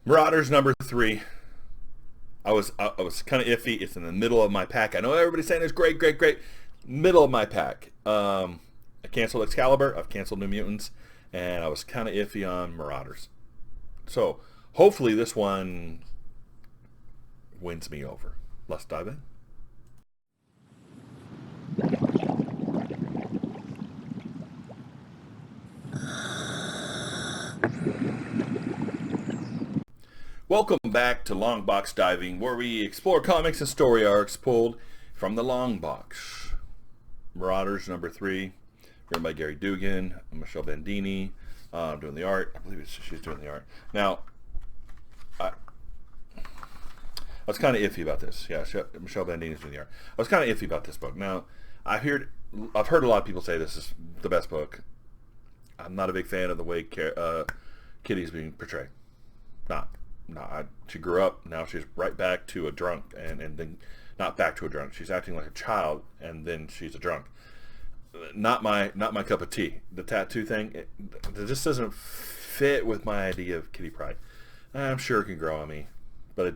Marauders number 3. I was kind of iffy. It's in the middle of my pack. I know everybody's saying it's great, great, great. Middle of my pack. I canceled Excalibur. I've canceled New Mutants, and I was kind of iffy on Marauders. So hopefully this one wins me over. Let's dive in. Welcome back to Long Box Diving, where we explore comics and story arcs pulled from the long box. Marauders number 3, written by Gary Dugan, Michelle Bandini, doing the art. I believe she's doing the art. Now, I was kind of iffy about this. Yeah, Michelle Bandini's doing the art. I was kind of iffy about this book. Now, I've heard a lot of people say this is the best book. I'm not a big fan of the way Kitty's being portrayed. Not. No, she grew up. Now she's right back to a drunk, and then not back to a drunk. She's acting like a child, and then she's a drunk. Not my cup of tea. The tattoo thing, it just doesn't fit with my idea of Kitty Pryde. I'm sure it can grow on me, but it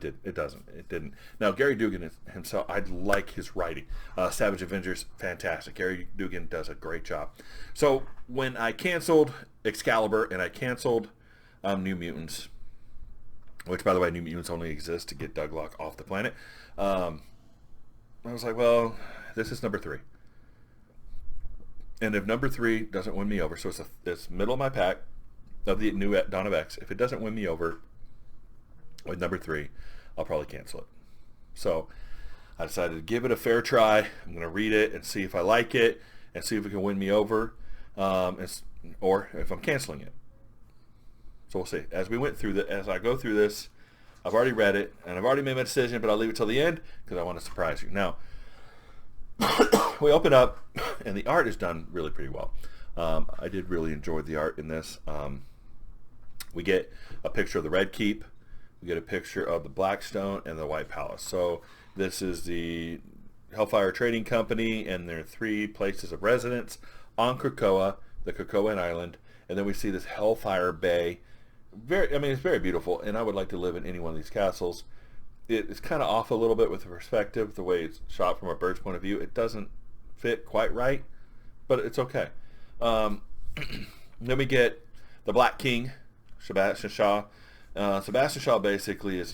didn't. Now Gary Dugan himself, I like his writing. Savage Avengers, fantastic. Gary Dugan does a great job. So when I canceled Excalibur and I canceled New Mutants, which, by the way, New Mutants only exist to get Douglock off the planet. I was like, well, this is number 3. And if number 3 doesn't win me over, so it's middle of my pack of the new Dawn of X. If it doesn't win me over with number 3, I'll probably cancel it. So I decided to give it a fair try. I'm going to read it and see if I like it and see if it can win me over, or if I'm canceling it. So we'll see. As I go through this, I've already read it, and I've already made my decision, but I'll leave it till the end because I want to surprise you. Now, we open up, and the art is done really pretty well. I did really enjoy the art in this. We get a picture of the Red Keep. We get a picture of the Blackstone and the White Palace. So this is the Hellfire Trading Company, and there are 3 places of residence on Krakoa, the Krakoan Island, and then we see this Hellfire Bay. It's very beautiful, and I would like to live in any one of these castles. It's kind of off a little bit with the perspective, the way it's shot from a bird's point of view. It doesn't fit quite right, but it's okay. Then we get the Black King, Sebastian Shaw. Sebastian Shaw basically is,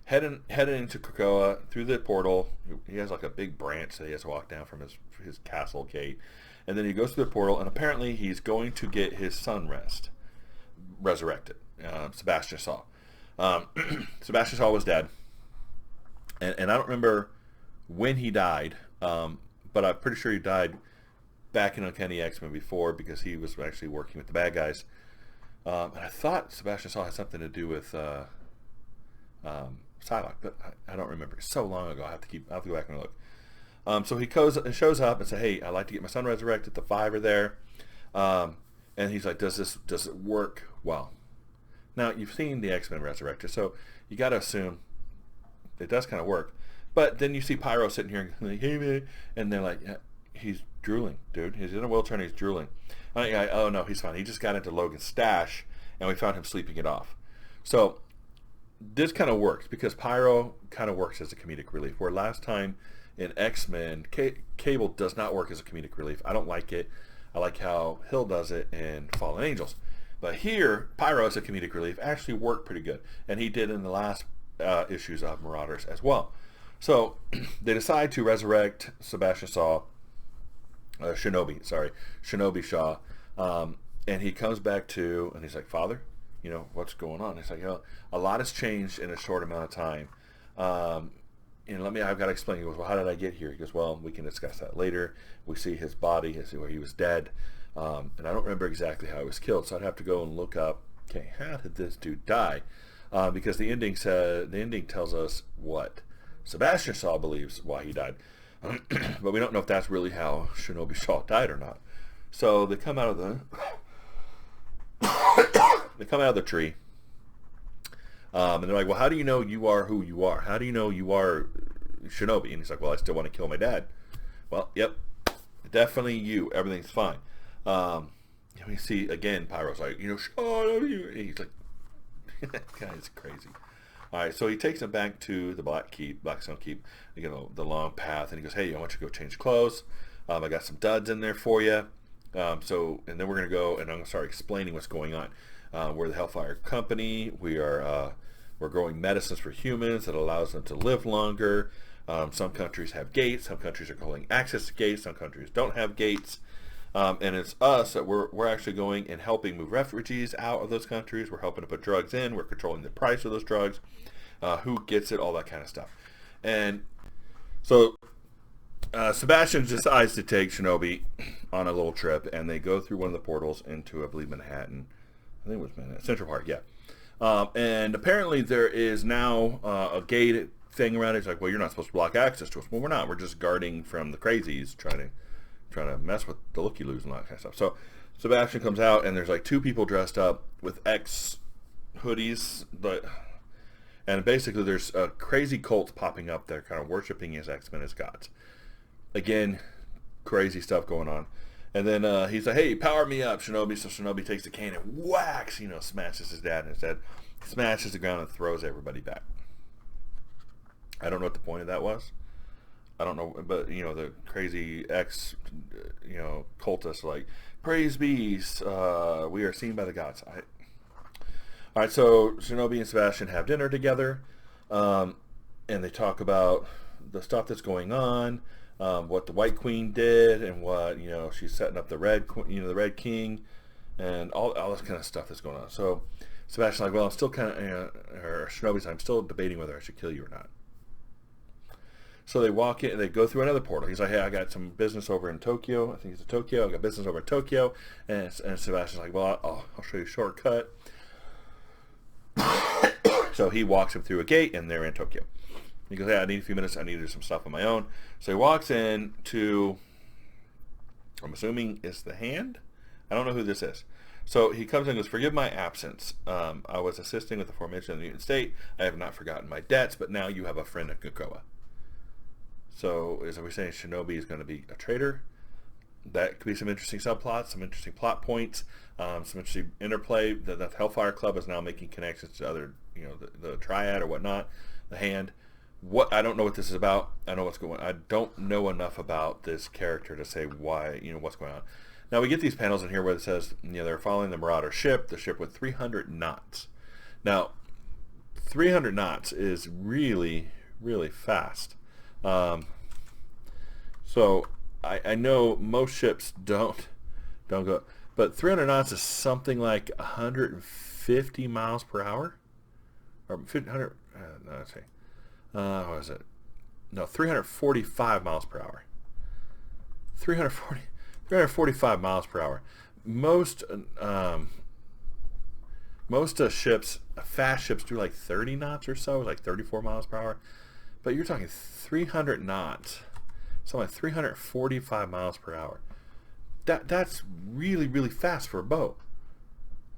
heading into Krakoa through the portal. He has like a big branch that he has to walk down from his castle gate. And then he goes through the portal, and apparently he's going to get his son resurrected. Sebastian Shaw. Sebastian Shaw was dead. And I don't remember when he died, but I'm pretty sure he died back in Uncanny X-Men before, because he was actually working with the bad guys. And I thought Sebastian Shaw had something to do with Psylocke, but I don't remember. It's so long ago. I have to go back and look. So he shows up and says, "Hey, I'd like to get my son resurrected." The 5 are there, and he's like, "Does it work well?" Now you've seen the X-Men Resurrected, so you got to assume it does kind of work. But then you see Pyro sitting here and like, "Hey man," and they're like, yeah, "He's drooling, dude. He's in a wheelchair and he's drooling." Oh no, he's fine. He just got into Logan's stash, and we found him sleeping it off. So this kind of works because Pyro kind of works as a comedic relief. Where last time in X-Men, Cable does not work as a comedic relief. I don't like it. I like how Hill does it in Fallen Angels. But here, Pyro as a comedic relief actually worked pretty good. And he did in the last issues of Marauders as well. So they decide to resurrect Sebastian Shaw, Shinobi Shaw. And he comes back and he's like, "Father, what's going on?" He's like, a lot has changed in a short amount of time. I've got to explain. He goes, "Well, how did I get here?" He goes, "Well, we can discuss that later." We see his body, where he was dead. And I don't remember exactly how he was killed, so I'd have to go and look up, okay, how did this dude die? Because the ending tells us what Sebastian Shaw believes why he died. But we don't know if that's really how Shinobi Shaw died or not. So they come out of the tree. And they're like, "Well, how do you know you are who you are? How do you know you are Shinobi?" And he's like, "Well, I still want to kill my dad." Well, yep, definitely you. Everything's fine. We see again, Pyro's like, "Shaw," he's like, That guy's crazy. All right, so he takes him back to the Blackstone Keep, you know, the long path, and he goes, "Hey, I want you to go change clothes. I got some duds in there for you." And then we're gonna go, and I'm gonna start explaining what's going on. We're the Hellfire Company. We're growing medicines for humans that allows them to live longer. Some countries have gates. Some countries are holding access to gates. Some countries don't have gates. And it's us that we're actually going and helping move refugees out of those countries. We're helping to put drugs in. We're controlling the price of those drugs. Who gets it, all that kind of stuff. And so Sebastian decides to take Shinobi on a little trip, and they go through one of the portals into, I believe, Manhattan. I think it was Manhattan, Central Park, yeah. And apparently there is now a gate thing around it. It's like, well, you're not supposed to block access to us. Well, we're not. We're just guarding from the crazies trying to mess with the looky-loos and all that kind of stuff. So Sebastian comes out, and there's like two people dressed up with X hoodies, and basically there's crazy cults popping up that are kind of worshiping his X-Men as gods. Again, crazy stuff going on. And then he's like, "Hey, power me up, Shinobi." So Shinobi takes the cane and whacks, smashes his dad in his head, smashes the ground and throws everybody back. I don't know what the point of that was. I don't know, but the crazy cultists like, "Praise be, we are seen by the gods." All right, so Shinobi and Sebastian have dinner together, and they talk about the stuff that's going on, what the White Queen did, and what she's setting up the Red, the Red King, and all this kind of stuff that's going on. So Sebastian's like, "Well, I'm still kind of," or Shinobi's, "I'm still debating whether I should kill you or not." So they walk in, and they go through another portal. He's like, "Hey, I got some business over in Tokyo." I think it's Tokyo. I got business over in Tokyo. And Sebastian's like, "Well, I'll show you a shortcut." So he walks him through a gate, and they're in Tokyo. He goes, "Hey, I need a few minutes. I need to do some stuff on my own." So he walks in to, I'm assuming it's the Hand? I don't know who this is. So he comes in and goes, "Forgive my absence. I was assisting with the formation of the mutant state. I have not forgotten my debts, but now you have a friend at Krakoa." So as we're saying, Shinobi is going to be a traitor. That could be some interesting subplots, some interesting plot points, some interesting interplay. The Hellfire Club is now making connections to other, the Triad or whatnot, the Hand. I don't know what this is about. I know what's going on. I don't know enough about this character to say why, what's going on. Now we get these panels in here where it says, they're following the Marauder ship, the ship with 300 knots. Now, 300 knots is really, really fast. So I know most ships don't go, but 300 knots is something like 150 miles per hour, or 100. No, let's see. What is it? No, 345 miles per hour. 345 miles per hour. Most ships, fast ships, do like 30 knots or so, like 34 miles per hour. But you're talking 300 knots, so like 345 miles per hour. That's really, really fast for a boat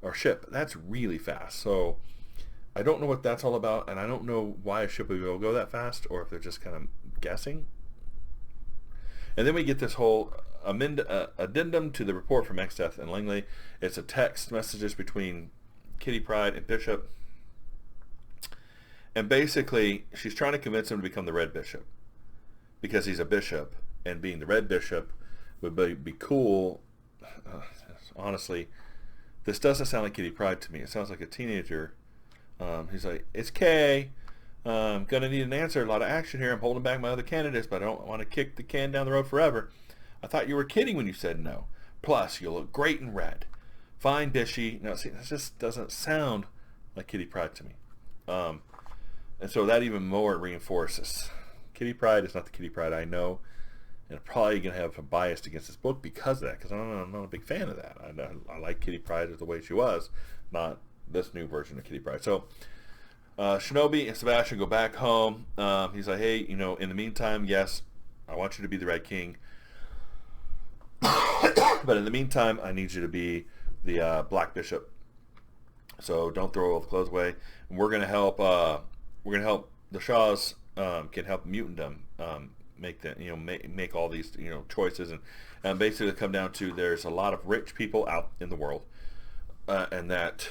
or ship. That's really fast. So I don't know what that's all about, and I don't know why a ship would go that fast, or if they're just kind of guessing. And then we get this whole addendum to the report from Exdeath and Langley. It's a text messages between Kitty Pryde and Bishop. And basically, she's trying to convince him to become the Red Bishop, because he's a bishop, and being the Red Bishop would be cool. Honestly, this doesn't sound like Kitty Pryde to me. It sounds like a teenager. He's like, "It's Kay. Gonna need an answer. A lot of action here. I'm holding back my other candidates, but I don't want to kick the can down the road forever. I thought you were kidding when you said no. Plus, you'll look great in red. Fine, Bishy." Now, see, this just doesn't sound like Kitty Pryde to me. And so that even more reinforces Kitty Pryde is not the Kitty Pryde I know, and I'm probably going to have a bias against this book because of that, because I'm not a big fan of that. I like Kitty Pryde as the way she was, not this new version of Kitty Pryde. So Shinobi and Sebastian go back home. He's like, "Hey, in the meantime, yes, I want you to be the Red King, but in the meantime, I need you to be the Black Bishop. So don't throw all the clothes away. And we're gonna help. The Shaws can help mutantdom make that make all these choices, and basically come down to there's a lot of rich people out in the world, and that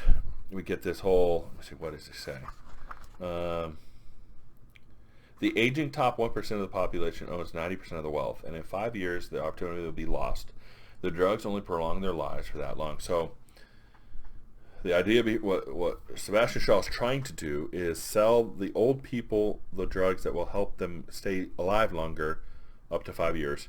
we get this whole, let's see, what does it say? The aging top 1% of the population owns 90% of the wealth, and in 5 years, the opportunity will be lost. The drugs only prolong their lives for that long. So the idea, what Sebastian Shaw is trying to do is sell the old people the drugs that will help them stay alive longer, up to 5 years.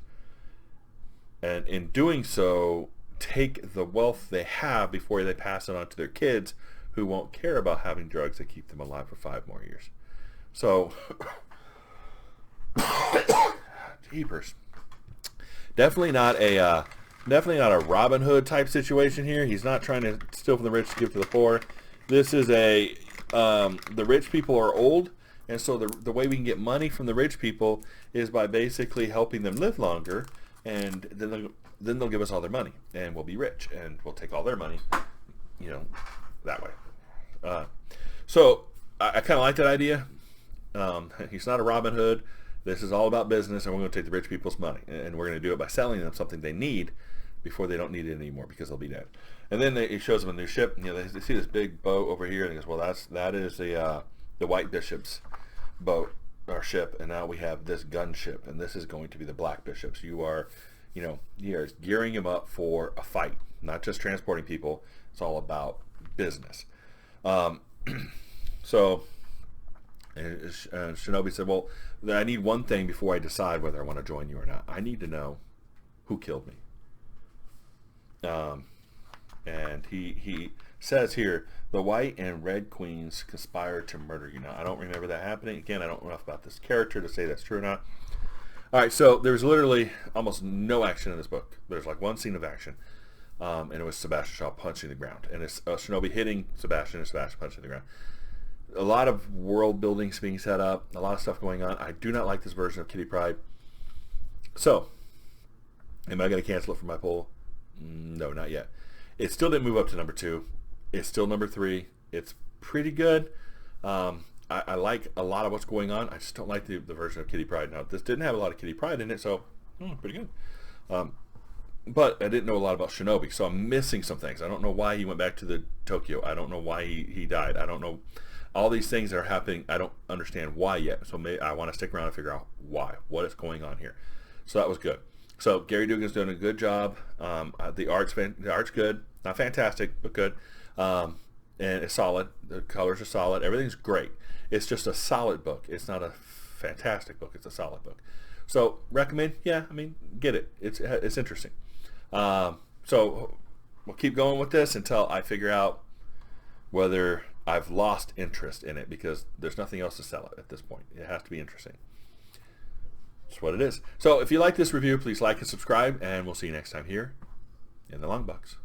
And in doing so, take the wealth they have before they pass it on to their kids, who won't care about having drugs that keep them alive for 5 more years. So, jeepers. Definitely not a Robin Hood type situation here. He's not trying to steal from the rich to give to the poor. This is the rich people are old, and so the way we can get money from the rich people is by basically helping them live longer, and then they'll give us all their money, and we'll be rich, and we'll take all their money, that way. So I kind of like that idea. He's not a Robin Hood. This is all about business, and we're going to take the rich people's money, and we're going to do it by selling them something they need before they don't need it anymore, because they'll be dead. And then it shows them a new ship. They see this big boat over here, and he goes, well, that is the White Bishop's boat or ship, and now we have this gunship, and this is going to be the Black Bishop's. You are gearing him up for a fight, not just transporting people. It's all about business. So Shinobi said, well, I need one thing before I decide whether I want to join you or not. I need to know who killed me. And he says here, the White and Red Queens conspired to murder you. Now, I don't remember that happening. Again, I don't know enough about this character to say that's true or not. All right, so there's literally almost no action in this book. There's like one scene of action, and it was Sebastian Shaw punching the ground. And it's Shinobi hitting Sebastian and Sebastian punching the ground. A lot of world buildings being set up, a lot of stuff going on. I do not like this version of Kitty Pryde. So, am I going to cancel it from my poll? No, not yet. It still didn't move up to number 2. It's still number 3. It's pretty good. I like a lot of what's going on. I just don't like the version of Kitty Pryde. Now, this didn't have a lot of Kitty Pryde in it, so pretty good. But I didn't know a lot about Shinobi, so I'm missing some things. I don't know why he went back to the Tokyo. I don't know why he died. I don't know. All these things that are happening, I don't understand why yet. So I want to stick around and figure out why, what is going on here. So that was good. So Gary Dugan's doing a good job. The art's good, not fantastic, but good. And it's solid. The colors are solid. Everything's great. It's just a solid book. It's not a fantastic book. It's a solid book. So recommend? Yeah, I mean, get it. It's interesting. So we'll keep going with this until I figure out whether I've lost interest in it, because there's nothing else to sell it at this point. It has to be interesting. That's what it is. So if you like this review, please like and subscribe, and we'll see you next time here in the Long Box.